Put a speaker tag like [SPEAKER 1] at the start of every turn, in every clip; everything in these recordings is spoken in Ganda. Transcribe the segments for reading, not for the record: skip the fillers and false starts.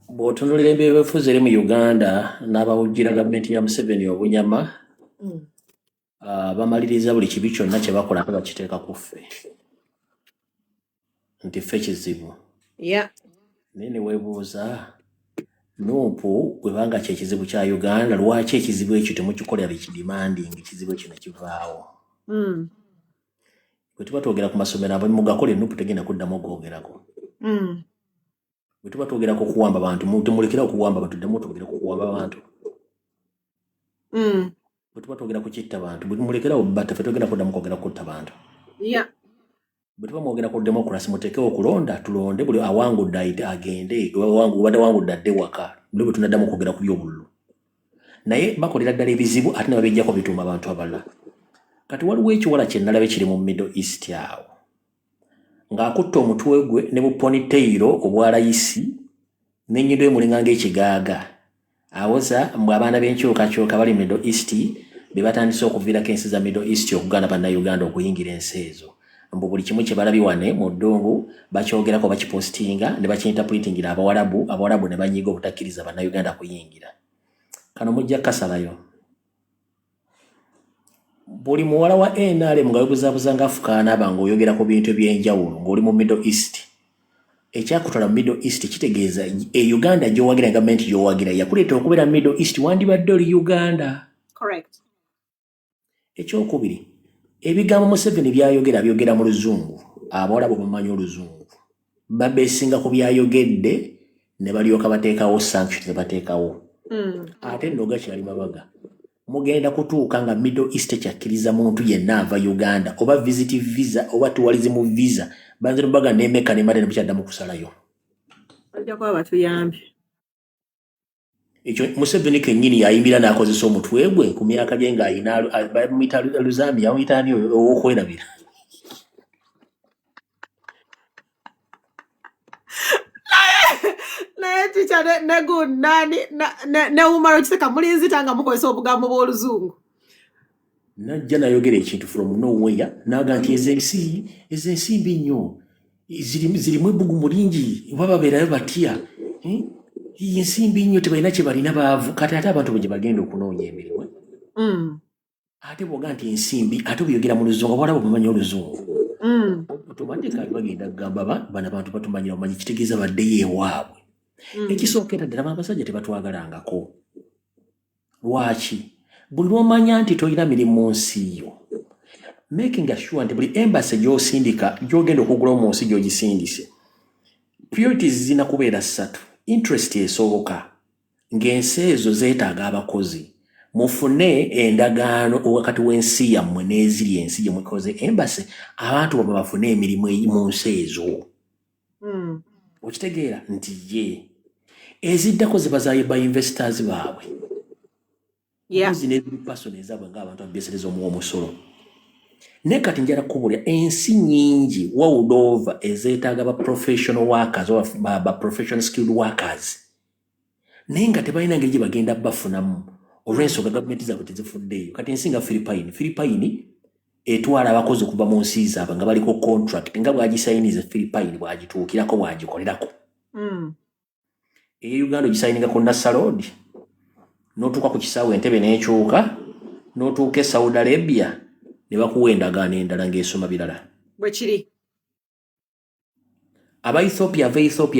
[SPEAKER 1] Bw'otunuulira ebyobufuzi eri mu Uganda n'abawujjira gavumenti ya Museveni obunyama bamaliriza buli kibi kyonna kye bakola ate bakiteeka ku ffe nti ffe kizibu. Naye ne weebuuza Nuupu bwebanga kyekizibu kya Uganda, lwaki ekizibu ekyo temukikolera bikidimanding ekizibu kino kivaawo? Bwe tuba twogera ku masomero abo mugakole Nuupu tegenda kuddamu okwogerako. Bwe tuba twogera ku kuwamba abantu temulekera okuwamba abantu ddemu twogera ku kuwamba abantu. Bwe tuba twogera ku kitta bantu bwe mulekera obbata ffe twogera kuddamu kwogera kutta bantu. Bwe tuba mwogera ku democracy muteekewo okulonda tulonde buli awangudde agende obadde awangudde adde waka bwe tunaddamu kwogera ku by'obululu. Naye bakolera ddala ebizibu ate ne babijjako bituuma abantu abalala. Kati waliwo ekiwala kye nalabye kiri mu Middle East awo ng'akutta omutwe gwe ne buponiteyiro obwa layisi n'ennyindo y'emulinga ng'ekigaaga. Awoza mbwe abaana b'enkyukakyuka bali Middle East be batandise okuviirako ensi za Middle East okugaana bannayuganda okuyingira ensi ezo. Mbu buli kimu kye balabye wane mu ddungu bakyogerako bakipostinga ne bakiinterpretingira Abawarabu ne banyiga obutakkiriza bannayuganda kuyingira. Kano mujja kasalayo. Buli muwala wa NRM nga webuzaabuza ng'afukaana aba ng'oyogera ku bintu eby'enjawulo ng'oli mu Middle East. Ekyakutwala mu Middle East kitegeeza Uganda gy'owagira gavumenti gy'owagira yakuleeta okubeera Middle East wandibadde oli Uganda.
[SPEAKER 2] Correct.
[SPEAKER 1] Ekyokubiri ebigambo Museveni byayogera mu Luzungu, Abawarabu bamanyi Oluzungu. Babeesinga ku byayogedde ne balyoka bateekawo sanctions bateekawo. Ate nno gakyali mabaga. Mugenda kutuuka nga Middle East kyakkiriza muntu yenna ava Uganda oba visit visa oba tourism visa banzira baga n'emeka ne mare ne bukyaddamu kusalayo.
[SPEAKER 2] Bajja kuba batuyambye.
[SPEAKER 1] Ekyo Museveni kennyini yayimbira n'akozesa omutwe gwe ku myaka gye ng'ayina bamuyita Luzambi yamuyita ani ow'okwerabira.
[SPEAKER 2] Naye ticha ne umaro kiseka mulinzita nga mukozesa obugambo bw'Oluzungu.
[SPEAKER 1] Najja nayogera ekintu from nowhere naga nti ezo ensimbi nnyo zirimu ebbugumu lingi oba babeerayo batya. Ensimbi nnyo tebalina kye balina baavu kati ate abantu bwe bagenda okunoonya emirimu. Ate bwoga nti ensimbi ate buyogera mu Luzungu Abawarabu bamanyi Oluzungu. Otomatika bagenda kugamba bano abantu batumanyira bamanyi kitegeeza baddeyo ewaabwe. Ekisookera ddala abasajja tebatwagalangako. Lwaki? Buli lw'omanya nti tolina mirimu mu nsi yo. Making sure nti buli embassy gy'osindika gy'ogenda okugula mu nsi gy'ogisindise. Priorities zina kubeera 3. Interest esooka ng'ensi ezo zeetaaga abakozi. Mufune endagaano wakati w'ensi yammwe n'eziri ensi gye mukoze embassy abantu baba bafune emirimu mu nsi ezo. Okitegeera nti ye eziddako ziba za ba investors baabwe. Zino eziri pasoni ezaabwe ng'abantu abeesereza omusolo. Ne kati njala kubulya ensi nnyingi world over ezeetaaga ba professional workers oba ba professional skilled workers. Naye nga tebalina ngeri gye bagenda bafunamu olw'ensonga gavumenti zaabwe tezifuddeeyo. Kati ensi nga Philippine etwala abakozi okuva mu nsi zaabwe nga baliko contract nga bw'agisayiniza Philippine bw'agituukirako bw'agikolerako. Eyo Uganda ogisayininga ku Nassau Road n'otuuka ku kisaawe Entebbe n'ekyuka n'otuuka e Saudi Arabia ne bakuwa endagaano endala ng'esoma birala.
[SPEAKER 2] Bwe kiri.
[SPEAKER 1] Aba Ethiopia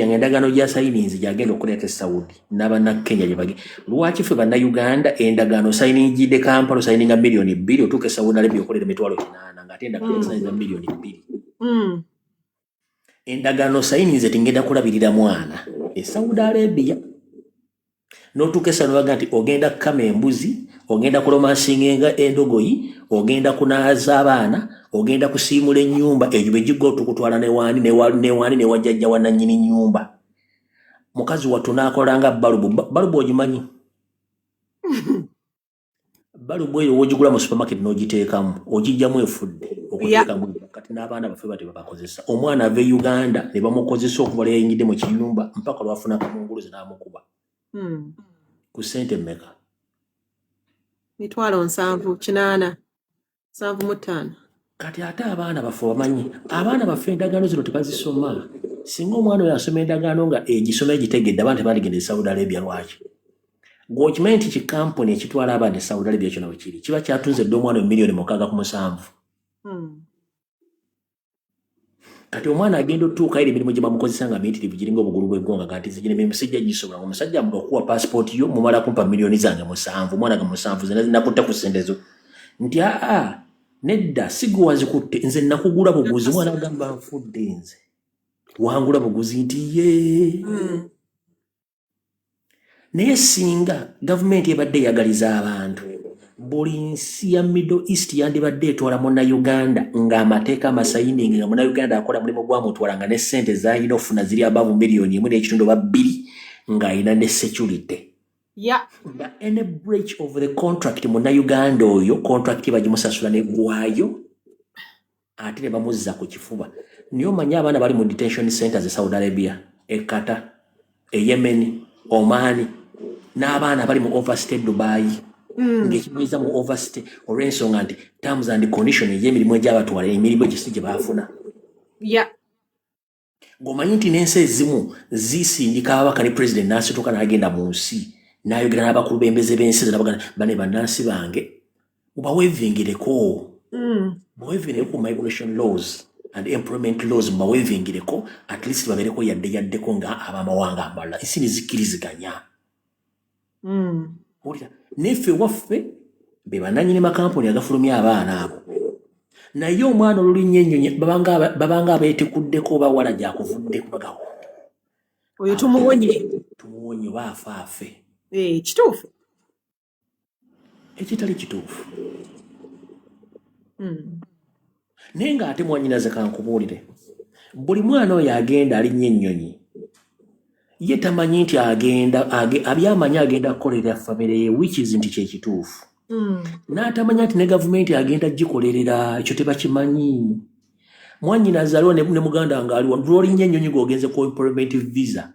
[SPEAKER 1] ng'endagaano gya sayininzi gyagenda okuleeta e Saudi n'abanna Kenya gye bagenda. Lwaki ffe bannayuganda endagaano sayiningidde Kampala osayininga miliyoni 2 otuuka e Saudi Arabia okolera emitwalo 8 ng'ate endagaano sayiniza miliyoni 2. Endagaano sayininze tingenda kulabirira mwana e Saudi Arabia. N'otuuka essa nobaga nti ogenda kukama embuzi, ogenda kulomansinga endogoyi, ogenda kunaaza abaana, ogenda kusiimula ennyumba egyo bwe gigwa otukutwala newaani ne wajjajja wa nannyini nnyumba. Mukazi wattu n'akolanga balubu ogimanyi. Balubu eyo w'ogigula mu supermarket n'ogiteekamu ogijjamu efudde okuteekamu kati n'abaana baffe bate babakozesa. Omwana ava e Uganda ne bamukozesa okuva yayingidde mu kiyumba mpaka lwafuna kamunguluze n'amukuba. Ku ssente mmeka?
[SPEAKER 2] Mitwalo 7,8 7,5.
[SPEAKER 1] Kati ate abaana baffe bamanyi abaana baffe endagaano zino tebazisoma. singa omwana oyo asoma endagaano nga egisoma egitegedde abantu tebaligenda e Saudi Arabia lwaki gwokimanyi nti kikampuni ekitwala abantu e Saudi Arabia kyona bwe kiri kiba kyatunze dde omwana miliyoni 607 kati omwana agenda otuuka eri emirimu gye bamukozesa nga miyitirivu giringa obugulu bw'eggonga nga nti zigina emirimu sijja gisobola omusajja okuwa paasipooti yo mumala kumpa miliyoni zange 7 omwana ga 7 zena zinakutte ku ssente zo nti nedda sigwe wazikutte nze nakugula buguzi omwana agamba nfudde nze wangula buguzi nti ye naye singa gavumenti ebadde eyagaliza abantu buli nsi ya Middle East yandibadde etwala Munnayuganda ng'amateeka amasayiningi nga Munnayuganda akola mulimu gwamutwala nga ne ssente z'alina ofuna ziri abavu miliyoni 1.2 ng'alina ne security. But any breach of the contract Munnayuganda oyo contract bagimusasula neggwaayo ate ne bamuzza ku kifuba. Niyo manya abaana bali mu detention centers e Saudi Arabia, e Qatar, e Yemen, Oman, n'abaana bali mu overstay Dubai. Ng'ekibuliza mu overstay olw'ensonga nti terms and conditions y'emirimu egy'abatwala emirimu egisi gye baafuna. Ng'omanyi nti n'ensi ezimu zisindika ababaka ne president n'asituka n'agenda mu nsi n'ayogera n'abakulu b'embeze b'ensi z'abagana bane bannansi bange mubaweevingireko mubaweevingireko ku migration laws and employment laws mubaweevingireko at least babeereko yaddeko nga ab'amawanga amalala ensi ne zikkiriziganya. Neffe waffe be bannannyini makampuni agafulumya abaana abo naye omwana olulinnyo ennyonyi babanga abeetikuddeko bawala gyakuvudde kubagawo
[SPEAKER 2] oyo tumuwonye
[SPEAKER 1] baafaafe
[SPEAKER 2] kituufu
[SPEAKER 1] ekitali kituufu naye ng'ate mwannyinaze kankubuulire buli mwana oyo agenda alinnyo ennyonyi ye tamanyi nti abyamanyi agenda kukolerera famire ye which is nti kyekituufu n'atamanya nti ne gavumenti agenda gikolerera ekyo tebakimanyi. Mwannyinaze aliwo ne muganda nga aliwo lw'olinnyo ennyonyi ng'ogenze ku employment visa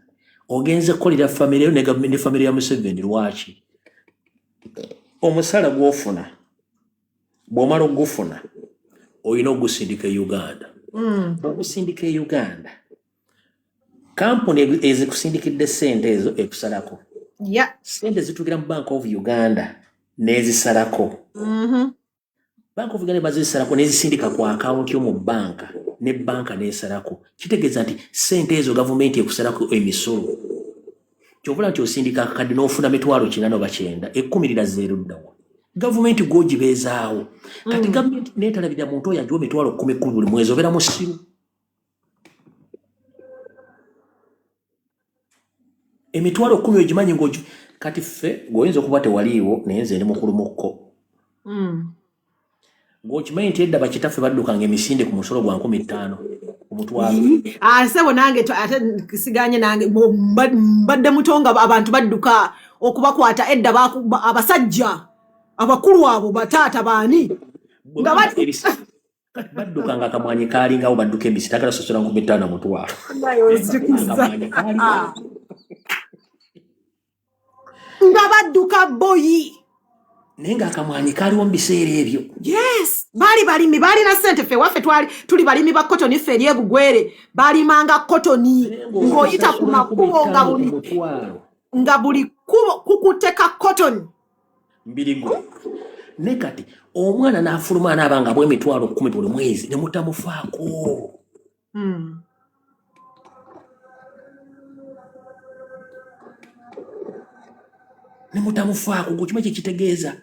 [SPEAKER 1] ogenze kukolera famire yo ne famire ya Museveni lwaki omusala gw'ofuna bw'omala ogufuna olina ogusindika e Uganda. Ogusindika e Uganda kampuni ezikusindikidde ssente ezo ekusalako ssente zituukira mu Bank of Uganda n'ezisalako Bank of Uganda bazisalako n'ezisindika ku akawunti yo mu banka ne banka n'esalako kitegeeza nti ssente ezo gavumenti ekusalako emisolo kyobula nti osindika akakadde n'ofuna mitwalo 4 oba 9 ekkumirira zeero ddawa gavumenti gw'ogibeezaawo kati gavumenti neetalabira muntu oyo agiwa mitwalo 10 buli mwezi obeera musiru. Emitwalo 10 ogimanyi kati ffe ng'oyinza okuba tewaliiwo naye nze ndi mukulumukko ng'okimanyi nti edda bakitaffe baddukanga emisinde ku musolo gwa 15 omutwalo.
[SPEAKER 2] Sebo nange ate kisiganye nange mbadde mutonga abantu badduka okubakwata edda abasajja abakulu abo bataata baani nga
[SPEAKER 1] baddukanga akamwanyi kaalingawo badduka embisi tagala sosola 15 omutwalo.
[SPEAKER 2] Nga badduka boyi
[SPEAKER 1] naye ng'akamwanyi kaaliwo mu biseera ebyo.
[SPEAKER 2] Yes, baali balimi baalina ssente ffe waffe tuli balimi ba kotoni ffe eri ebugwere baalimanga kotoni ng'oyita ku makubo nga buli kubo kukuteka kotoni
[SPEAKER 1] mbirigo. Ne kati omwana n'afuluma anaabanga bw'emitwalo 10 buli mwezi ne mutamufaako. Ne mutamufaako ng'okimanyi kye kitegeeza.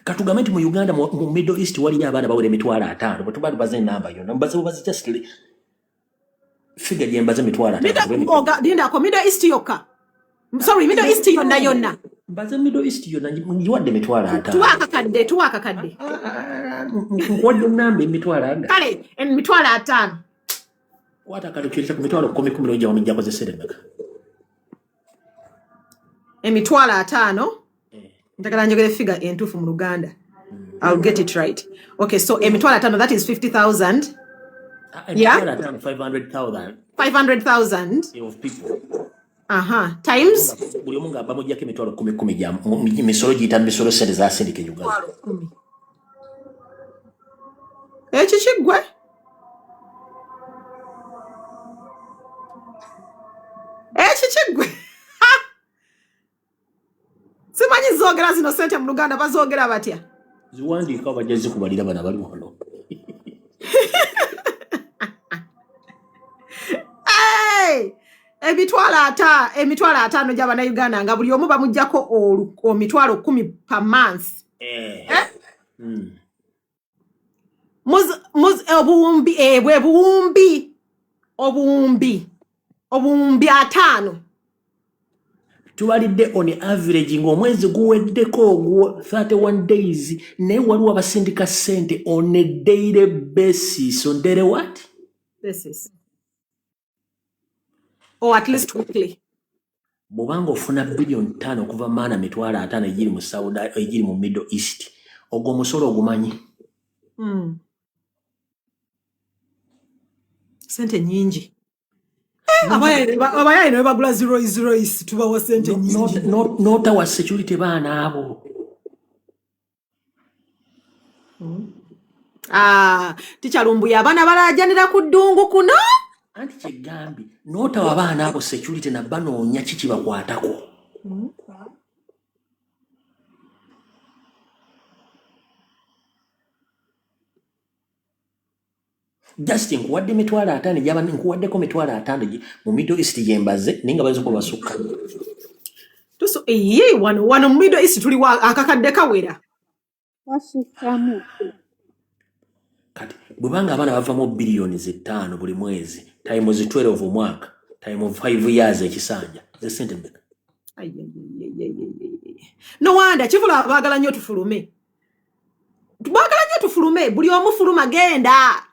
[SPEAKER 1] Katugambe nti mu Uganda mu Middle East waliyo abaana bawera emitwalo 5 bwe tuba tubaze enamba yonna mbaze bubazi just figure gye mbaze emitwalo 5.
[SPEAKER 2] Lindako Middle East yokka. Sorry, Middle East yonna.
[SPEAKER 1] Mbaze Middle East yonna ngiwadde emitwalo 5.
[SPEAKER 2] Tuwa akakadde.
[SPEAKER 1] Nkuwadde enamba emitwalo 4.
[SPEAKER 2] Kale emitwalo 5.
[SPEAKER 1] Kwata kale kyereka ku mitwalo 10 ojja wamijja kozesere meka.
[SPEAKER 2] Emitwalo 5. Ndagala njogere figure entuufu mu Luganda. I'll get it right. Okay, so emitwalo 5 that is 50,000. Yeah.
[SPEAKER 1] 500,000.
[SPEAKER 2] 500,000
[SPEAKER 1] of people.
[SPEAKER 2] Times.
[SPEAKER 1] Buli omu ng'aba mujjako emitwalo 10 gya misolo giyita misolo ssente zaasindika e Uganda.
[SPEAKER 2] Ekyo kiggwe. Bichigwe. Simanyi zogera zino sente mu Luganda bazogera batya.
[SPEAKER 1] Ziwandiika bajja zikubalira bana bali wano.
[SPEAKER 2] Hey! Emitwalo ataano gy'abana Uganda nga buli omu bamuggyako emitwalo 10 per month. Obuwumbi 5.
[SPEAKER 1] Tubalidde on average ng'omwezi guweddeko 31 days naye waliwo abasindika ssente on a daily basis. On daily what?
[SPEAKER 2] Basis. Or at least weekly.
[SPEAKER 1] Bw'obanga ofuna billion 5 okuva maana mitwalo 5 egiri mu Saudi egiri mu Middle East ogwo omusolo ogumanyi.
[SPEAKER 2] Sente nyingi. Abayali ne bagula 0 tubawa sente nyingi.
[SPEAKER 1] Notawa security baana abo.
[SPEAKER 2] Ticha Lumbuya abaana balaajanira ku ddungu kuno.
[SPEAKER 1] Anti kyegambi notawa baana abo security na banoonya kiki bakwatako. Just nkuwadde mitwalo 5 gy'abana nkuwaddeko mitwalo 5 mu Middle East gyembaze ninga bazo ko basukka.
[SPEAKER 2] Tuso wano mu Middle East tuli akakadde kawera.
[SPEAKER 3] Wasukamu.
[SPEAKER 1] Kati bwebanga abaana bavamo billions 5 buli mwezi times 12 omwaka times 5 years ekisanja ze sente mbeka.
[SPEAKER 2] No wonder kivula bagala nnyo tufulume. Bagala nnyo tufulume buli omu fuluma genda.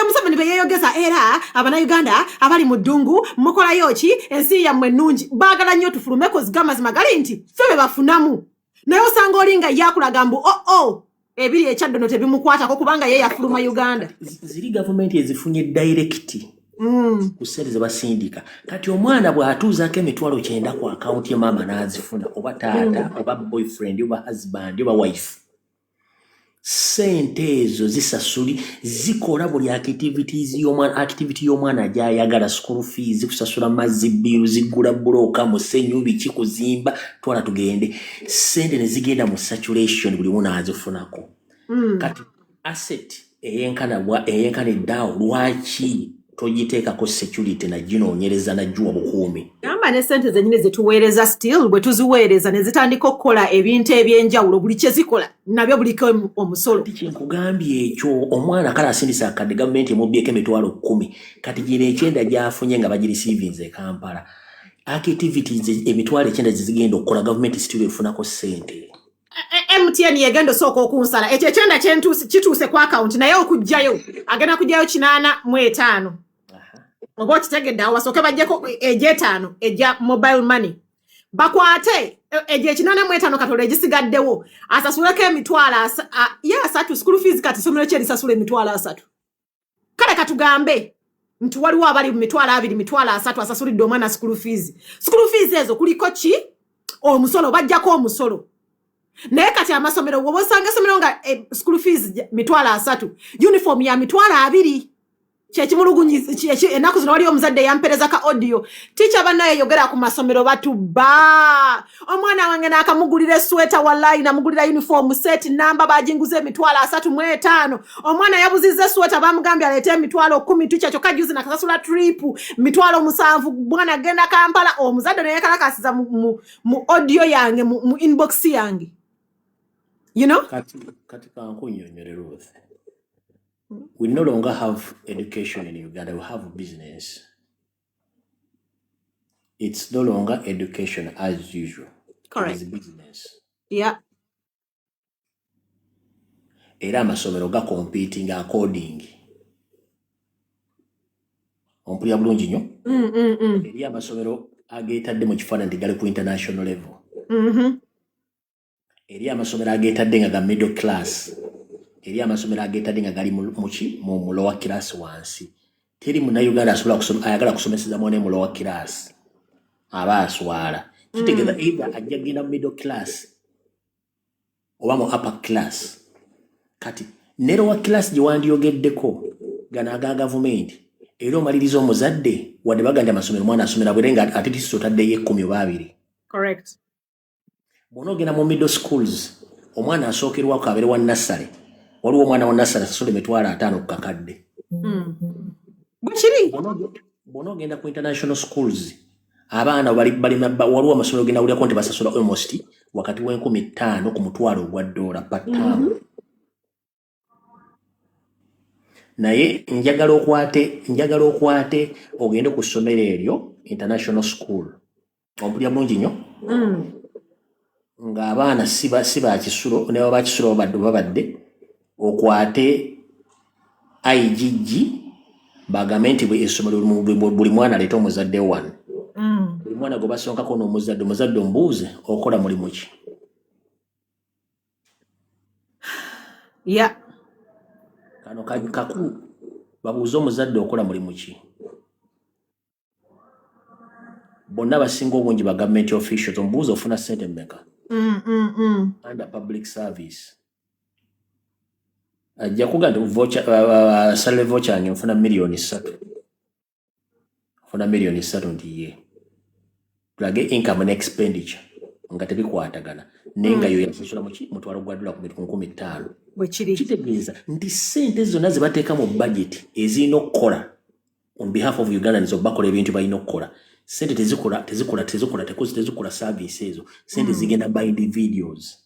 [SPEAKER 2] Museveni be yeyogeza era abana Uganda abali mu ddungu mukolayo ki ensi yammwe ennungi baagala nnyo tufulume kozigama zimagali nti febe bafunamu naye osanga olinga yakulaga mbu ebiri ekyaddono tebimukwatako kubanga ye yafuluma Uganda.
[SPEAKER 1] Ziri gavumenti ezifunye direct ku ssente ze basindika kati omwana bw'atuuzaako emitwalo 9 ku akaunti ye maama n'azifuna oba taata oba boyfriend oba husband oba wife. Sente ezo zisasuli zikola buli activity y'omwana gy'ayagala, school fees, kusasula mazzi bill, zigula buloka, musenyu, biki kuzimba, twala tugende. Sente ne zigenda mu saturation buli muna azifunako. Kati asset eyenkana eddawo lwaki togiteekako security na ginoonyereza na jjuwa bukuumi.
[SPEAKER 2] Gamba ne sente zennyini zetuweereza still bwe tuziweereza ne zitandika okukola ebintu eby'enjawulo buli kye zikola nabyo buliko omusolo.
[SPEAKER 1] Kyenkugambye ekyo omwana kale asindisa akadde gavumenti emubbyeko emitwalo 10 kati gino 9 gy'afunye nga bagireceivings e Kampala. Activities emitwalo 9 zizigenda okukola gavumenti still efunako ssente.
[SPEAKER 2] MTN yegenda osooka okunsala ekyo 9 kituuse ku account naye okujjayo agenda kujjayo 85. Oba kitegedde awo wasooke bajjeko ej'5 ejja mobile money bakwate ej'85 katole egisigaddewo asasuleko emitwalo 3 school fees kati somero kye lisasula emitwalo 3. Kale katugambe nti waliwo abali mu mitwalo 2 mitwalo 3 asasulidde omwana school fees ezo kuliko ki omusolo bajjako omusolo. Naye kati amasomero woba osanga essomero nga school fees mitwalo 3 uniform ya mitwalo 2 kyekimulugunyiza ennaku zino waliyo omuzadde yampereza ka audio teacher bannaye yogera ku masomero batubba omwana wange n'akamugulira esweta wallahi namugulira uniform set namba bajinguza emitwalo 35 omwana yabuzizza esweta bamugambye aleete emitwalo 10 teacher kyokka juzi nakasasula trip mitwalo 7 bwana agenda Kampala omuzadde naye kalakasiza mu audio yange mu inbox yange. You know?
[SPEAKER 1] Kati kankunyonyere Ruth. We no longer have education in Uganda, we have business. It's no longer education as usual.
[SPEAKER 2] Correct.
[SPEAKER 1] It is business.
[SPEAKER 2] Yeah.
[SPEAKER 1] Era amasomero ga competing according. Ompulira bulungi nnyo. Eri amasomero ageetadde mu kifaananyi gali ku international level. Eri amasomero ageetadde nga ga middle class. Eri amasomero ageetadde nga gali mu lower class wansi. Teri Munnayuganda asobola ayagala kusomeseza mwana mu lower class. Aba aswala. Kitegeeza either ajja genda middle class oba mu upper class. Kati ne lower class gye wandyogeddeko gana aga gavumenti era omaliriza omuzadde wadde baganda amasomero mwana asomera bwere nga ate tisi otaddeyo 10 oba 2.
[SPEAKER 2] Correct.
[SPEAKER 1] Bw'onoogenda mu middle schools omwana asookerwako abeere wa nassale waliwo omwana wa nassale asasula $50 ku kakadde.
[SPEAKER 2] Bwe kiri.
[SPEAKER 1] Bw'onoogenda ku international schools abaana waliwo amasomero genda wulirako nti basasula almost wakati w'50,000 ku $1,000 per term. Naye njagala okwate ogende ku ssomero eryo international school ompulya bulungi nnyo ng'abaana si bakisulo ne baba bakisulo babadde okwate IGG bagambe nti essomero buli mwana aleeta omuzadde 1. Buli mwana gwe basonkako n'omuzadde ombuuze okola mulimu ki?
[SPEAKER 2] Yeah.
[SPEAKER 1] Kano kakulu babuuze omuzadde okola mulimu ki? Bonna basinga obungi ba government officials ombuuze ofuna ssente mmeka? Under public service. Ajja kuga salary voucher yange nfuna $3,000,000. Ofuna $3,000,000 nti ye. Tulage income and expenditure nga tebikwatagana. Nenga yo yasasula muki $1,000 ku $5,000.
[SPEAKER 2] Bwe kiri.
[SPEAKER 1] Kitegeeza nti ssente zonna ze bateeka mu budget ezirina okukola on behalf of Ugandans bakola ebintu balina okukola. Ssente tezikola service ezo. Ssente zigenda by individuals.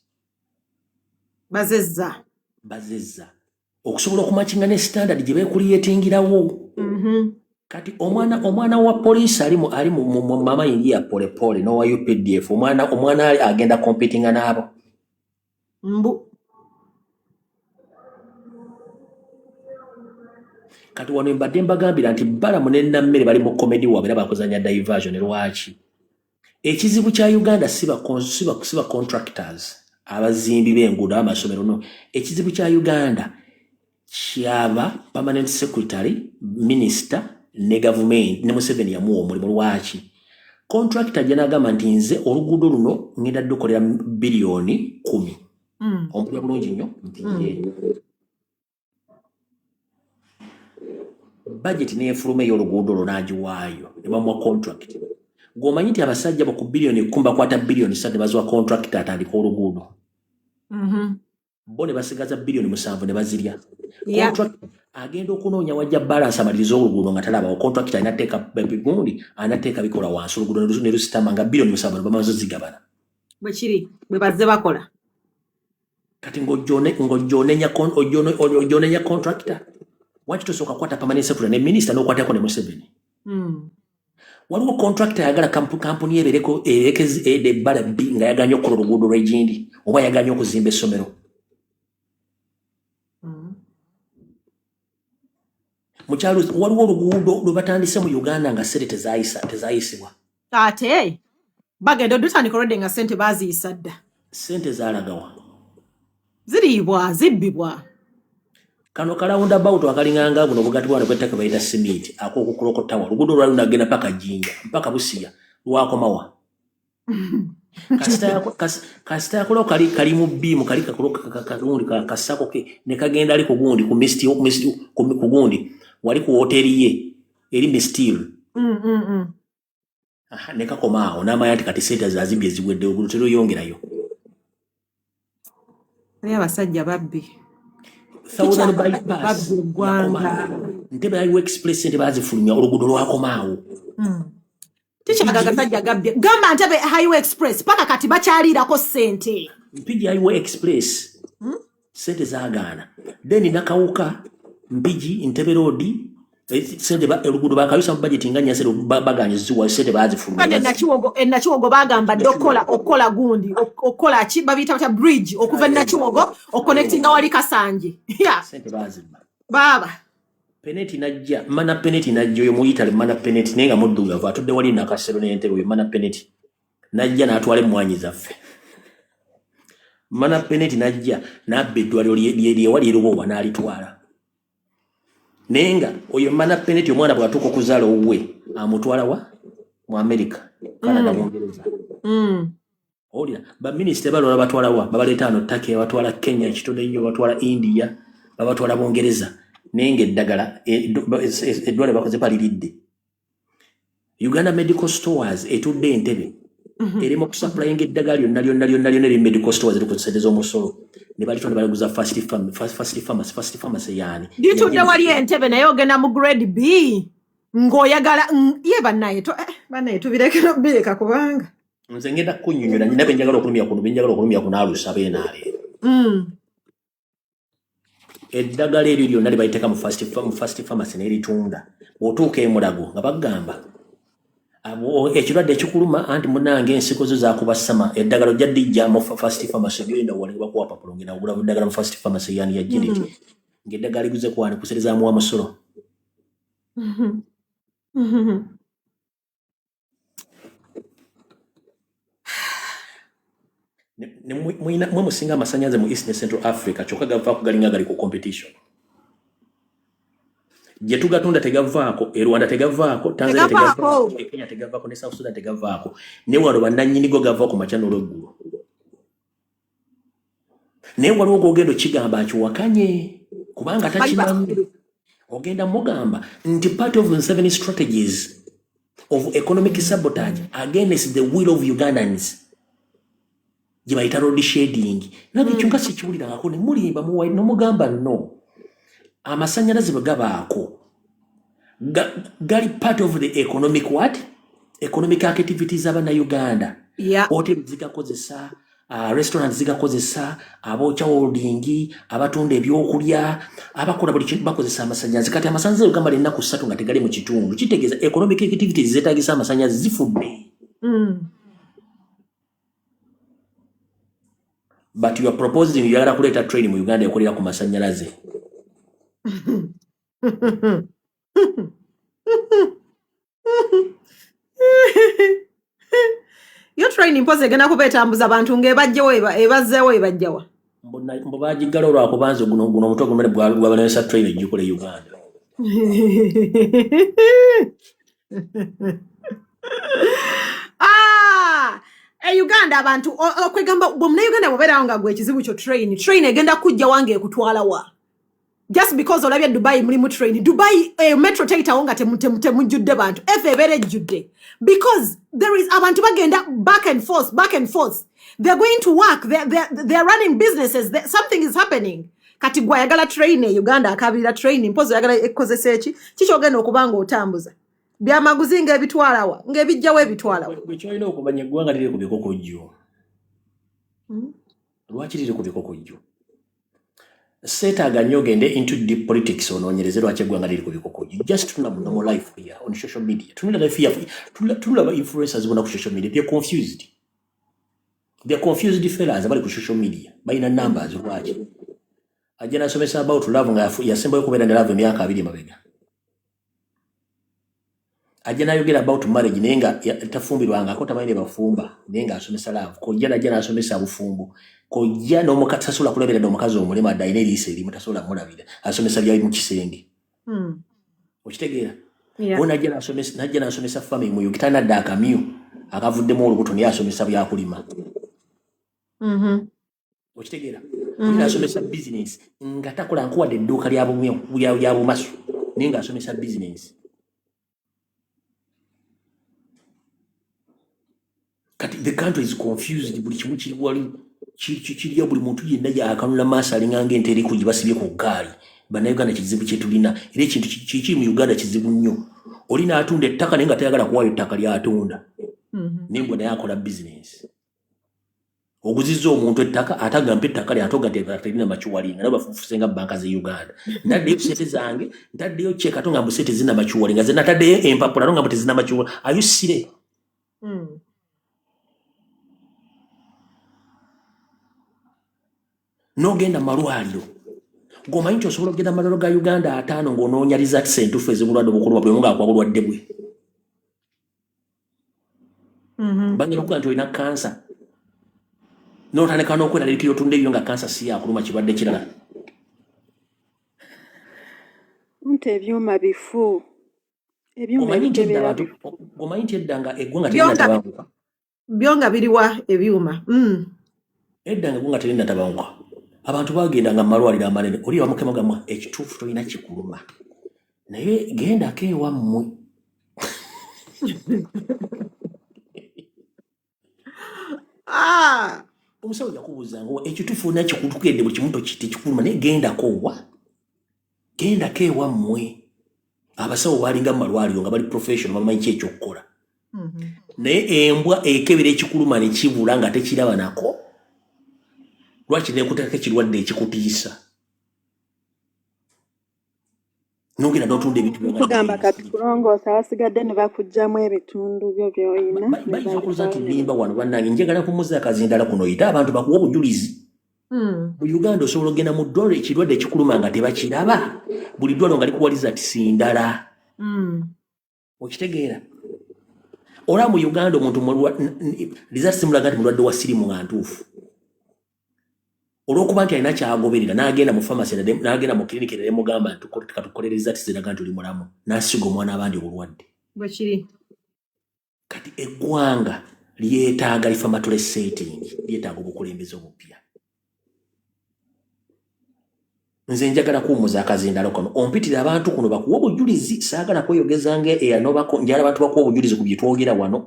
[SPEAKER 2] Bazezza.
[SPEAKER 1] Okusobola okumakinga ne standard gye beekuliyetengirawo. Kati omwana wa police ali mu mama yingi ya pole no wa UPDF omwana agenda competinga nabo. Kati wano mbadde mbagambira nti bala munenna mmere bali mu comedy wabera bakuzanya diversion lwaki. Ekizibu kya Uganda siba contractors abazimbi b'enguudo amasomero no. Ekizibu kya Uganda kyaba permanent secretary minister ne government ne Museveni yamuwa omulimu lwaki. Contractor janagamba nti nze oluguudo luno ngenda dukolera $10,000,000. Ompulya bulungi nnyo nti budget n'efuluma ey'oluguudo olwo n'agiwaayo ne bamuwa contract. Gw'omanyi nti abasajja ku $1,000,000 bakwata $3,000,000 ne baziwa contract atandika oluguudo. Bo ne basigaza $7,000,000 ne bazirya. Contract agenda okunoonya wajja balance amaliriza oluguudo nga talabawo. Contract anateeka gundi anateeka bikola wansi oluguudo ne lusitama nga $7,000,000 bamaze zigabana.
[SPEAKER 2] Bwe kiri bwe bazze bakola.
[SPEAKER 1] Kati ng'ogyonenya contractor. Waki tosooka kwata permanent secretary ne minister n'okwatako ne Museveni. Waliwo contractor ayagala kampuni ebeereko ebbala bbi nga yaganye okukola oluguudo lw'egindi oba yaganye okuzimba essomero. Mukyalo waliwo oluguudo lwe batandise mu Uganda nga ssente tezaayisibwa.
[SPEAKER 2] Ate bagenda odutandika olwedde nga ssente baaziyisa dda.
[SPEAKER 1] Ssente zaalagawa.
[SPEAKER 2] Ziriibwa zibbibwa.
[SPEAKER 1] Kano kalawunda about akalinganga buno bugati bwana kwetaka bayita simiti ak'okukulokotawa oluguudo lwali lunagenda paka Jinja mpaka Busia lwakomawa. Kasita yakola kali mu bbiimu kali kagundi kasako ke ne kagenda ali ku gundi ku gundi wali ku hoteri ye eri Mistil. Ne kakomaawo n'amanya nti kati ssente zazimbye ziwedde oluguudo teruyongerayo.
[SPEAKER 2] Naye abasajja babbi.
[SPEAKER 1] $1,000 bypass ntebe yayiwa express ente bazifulumya oluguudo lwakomaawo.
[SPEAKER 2] Tikyalaga agasajja gabbye gamba Ntebe Highway Express paka kati bakyaliirako ssente.
[SPEAKER 1] Mpigi Highway Express ssente zaagaana then Nakawuka Mpigi Ntebe Road ssente oluguudo bakayusa mu budget nga nnyase baganyizibwa ssente bazifulumya.
[SPEAKER 2] Nakiwogo bagamba dde okukola gundi okukola ki babiyita bridge okuva Nakiwogo oconnectinga wali Kasanje.
[SPEAKER 1] Ssente bazibba.
[SPEAKER 2] Baba
[SPEAKER 1] Peneti najja mana Peneti najja oyo muyitale mana Peneti nenga muddugavu atudde wali nakasero n'entebe oyo mana Peneti najja n'atwala emmwanyi zaffe. Mana Peneti najja n'abba eddwaliro lye wali erubowa n'alitwala. Nenga oyo mana Peneti omwana bw'atuuka okuzaala owuwe amutwala wa mu America Canada Bungereza. Olira baminisita balwala batwala wa babaleeta ano Turkey batwala Kenya kitone nnyo batwala India babatwala Bungereza naye ng'eddagala eddwaliro bakoze paliridde. Uganda Medical Stores etudde Entebbe erimu okusupplyinga eddagala lyonna eri medical stores erikusesereza omusolo ne balitwala baliguza first pharmacy yani
[SPEAKER 2] litudde wali Entebbe naye ogenda mu grade B ng'oyagala ye bannaye tubirekera bireka kubanga
[SPEAKER 1] nze ngenda kunnyonnyola nina benjagala okulumya kuno alusa beenaale eddagala eryo lyonna libaliteeka mu first pharmacy n'eritunda bw'otuuka emulago nga bagamba ekirwadde ekikuluma anti munange ensiko zo zakubasama eddagala ojja ddijja mu first pharmacy genda wali bakuwa papulo ngenda ogula eddagala mu first pharmacy yani ya Jenity ng'eddagala liguze kwani kuserezaamu wa musolo mwe musinga amasannyalaze mu East ne Central Africa kyokka gavaako galinga gali ku competition gye tugatunda tegavaako Rwanda tegavaako Tanzania tegavaako Kenya tegavaako ne South Sudan tegavaako ne wano bannannyinigo gavaako makya n'olweggulo naye waliwo gw'ogenda okigamba akiwakanye kubanga takimanyi ogenda mugamba nti part of the 7 strategies of economic sabotage against the will of Ugandans gye bayita road shading nabyo kyonka sikiwulirangako ne mulimba muwaire n'omugamba no amasannyalaze bwe gabaako gali part of the economic activities abannayuganda hotel zigakozesa restaurant zigakozesa abookya holding abatunda ebyokulya abakola buli kintu bakozesa amasannyalaze kati amasannyalaze ogamba lennaku 3 nga tegali mu kitundu kitegeeza economic activities zeetaagisa amasannyalaze zifudde but you are proposing yagala kuleeta train mu Uganda ekolera ku masannyalaze
[SPEAKER 2] yo training mpoze egenda kubeetambuza abantu ng'ebajjewo ebazzeewo ebajjawa
[SPEAKER 1] mbu baagigala olwakubanza guno omutwe gumene gwabalemesa train egikola e Uganda
[SPEAKER 2] Uganda abantu okwegamba bw'omunauganda bw'obeerawo nga gwe ekizibu kyo train egenda kujja wange ekutwalawa just because olabye Dubai mulimu train Dubai metro teyitawo nga temujjudde bantu efe ebeera ejjudde because there is abantu bagenda back and forth they're going to work they're running businesses something is happening kati gwe ayagala train e Uganda akabirira train mpozi ayagala ekozesa eki kikyogenda okuba ng'otambuza byamaguzi ng'ebitwalawa ng'ebijjawo ebitwalawa
[SPEAKER 1] bwekyolina okumanya eggwanga liri ku bikokojjo lwaki liri ku bikokojjo seetaaga nnyo ogende into deep politics onoonyereze lwaki eggwanga liri ku bikokojjo just tuna mu normal life here on social media tunula life here tunula ba influencers bona ku social media they're confused fellas abali ku social media balina numbers lwaki ajja nasomesa about love nga yasembayo kubeera ne love emyaka 2 mabega ajja nayogera about marriage naye nga tafumbirwangako tamanyi ne bafumba naye nga asomesa love kojja najja nasomesa bufumbo kojja n'omukatasasula kulabira n'omukazi omulema adda ayina eriiso erimu tasobola mulabira asomesa byali mu kisenge okitegeera najja nasomesa family mu Uganda nadda akamyu akavuddemu olubuto naye asomesa byakulima okitegeera asomesa business nga takola nkuwadde edduuka lya bumasu naye nga asomesa business kati the country is confused buli kimu kiri wali kiriya buli muntu yenna yakanula maaso alinga ng'ente eri kugi basibye ku ggaali bannayuganda kizibu kye tulina era ekintu kiki mu Uganda kizibu nnyo olina atunda ettaka naye nga tayagala kuwaayo ettaka ly'atunda naye mbwe naye akola bizinesi oguzizza omuntu ettaka atagampa ettaka lyatoga terina makiwalinga nabo bafufusenga banka ze Uganda ntaddeyo sente zange ntaddeyo kyekato nga mbu sente zina makiwalinga ze nataddeyo empapula no nga mbu tezina makiwalinga ayusire n'ogenda malwaliro ng'omanyi nti osobola okugenda malwaliro ga Uganda 5 ng'onoonya results entuufu ez'obulwadde obukuluma buli omu ng'akuwa bulwadde bwe bagenda okuga nti olina kansa n'otandika n'okweraliikira otunda ebyo nga kansa si yakuluma kirwadde kirala
[SPEAKER 3] nti ebyuma bifu
[SPEAKER 1] omanyi nti edda nga eggwanga terinattabanguka
[SPEAKER 2] byo nga biriwa ebyuma
[SPEAKER 1] edda nga eggwanga terinattabanguka abantu bagendanga mu malwaliro amanene oli bamukema gamwa ekituufu tolina kikuluma naye gendako ewammwe omusawo yakubuuzanga ekituufu olina kikutukidde buli kimu tekikuluma naye gendako ewammwe abasawo balinga mu malwaliro nga bali professional bamanyi ki ekyokukola naye embwa ekebera ekikuluma ne kibula nga tekiraba nako lwaki nekuteekako ekirwadde ekikutiisa nogenda n'otunda ebintu
[SPEAKER 3] tugamba kati kulongoosa basigadde ne bakugyamu ebitundu byo by'olina
[SPEAKER 1] bayinza okuloza nti limba wano bannange njagala kumuza akazindala kuno yita abantu bakuwa obujulizi mu Uganda osobola ogenda mu ddwaliro ekirwadde ekikuluma nga tebakiraba buli ddwaliro nga likuwaliza ti sindala okitegeera olaba mu Uganda omuntu results simulaga nti mulwadde wa sirimu nga ntuufu olw'okuba nti alina kyagoberera n'agenda mu pharmacy n'agenda mu clinic ne mugamba nti katukolere results ziraga nti oli mulamu n'asiga omwana abandi obulwadde
[SPEAKER 2] bwe kiri
[SPEAKER 1] kati eggwanga lyetaaga reformatory setting lyetaaga obukulembeze obupya nze njagala kuwumuza akazindalo kano ompitira abantu kuno bakuwa obujulizi saagala kweyogeza ngeeyanobako njala abantu bakuwa obujulizi ku bye twogera wano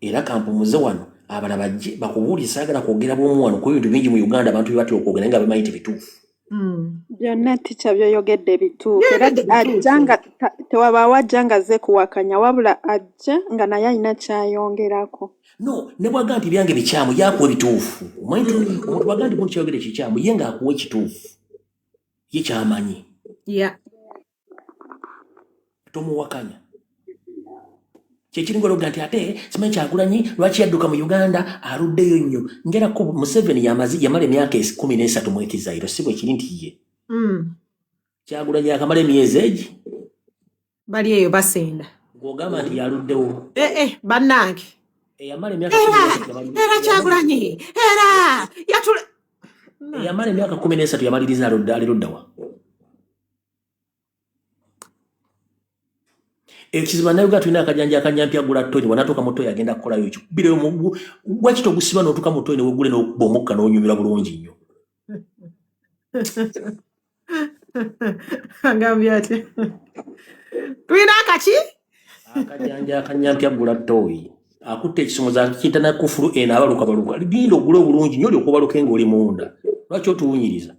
[SPEAKER 1] era kampumuze wano abala bajje bakubuulire saagala kwogera bwomu wano ku bintu bingi mu Uganda abantu bye batya okwogera nga bamanyi tebituufu
[SPEAKER 3] byonna tica byoyogedde bituufu era ajja nga tewaba wajja nga ze kuwakanya wabula ajja nga naye alina kyayongerako
[SPEAKER 1] no ne bwaga nti byange bikyamu yakuwa ebituufu omanyi omuntu bwaga nti muntu kyayogera ekikyamu ye ng'akuwa ekituufu ye kyamanyi tomuwakanya kyekiringa olwoga nti ate simanyi Kyagulanyi lwaki yadduka mu Uganda aluddeyo nnyo ngerako Museveni yamala emyaka 13 mu ekizairo si bwe kiri nti ye Kyagulanyi akamala emyezi egi
[SPEAKER 2] bali eyo basenda
[SPEAKER 1] ng'ogamba nti yaluddewo
[SPEAKER 2] bannange
[SPEAKER 1] eyamala emyaka
[SPEAKER 2] era Kyagulanyi era yatule
[SPEAKER 1] eyamala emyaka 13 yamaliriza aluddawa ekizibu nayo tulina akajanja akanyampya gula ttoni wanatuuka mu ttoni agenda kukolayo ekyo bireyo lwaki togusiba n'otuuka mu ttoni neweggule n'okuba omukka n'onyumira bulungi nnyo
[SPEAKER 2] agambye atya tulina akaki
[SPEAKER 1] akajanja akanyampya gula ttooyi akutte ekisongoza akiyita na kufulu eno abaluka genda ogule obulungi nnyo olyoka obaluke ng'oli munda lwaki otuwunyiriza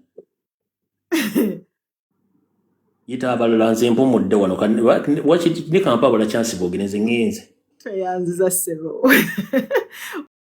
[SPEAKER 1] yita abalala nze mpumudde wano ne Kampala chansi boogeneze ngenze
[SPEAKER 2] teyanziza ssebo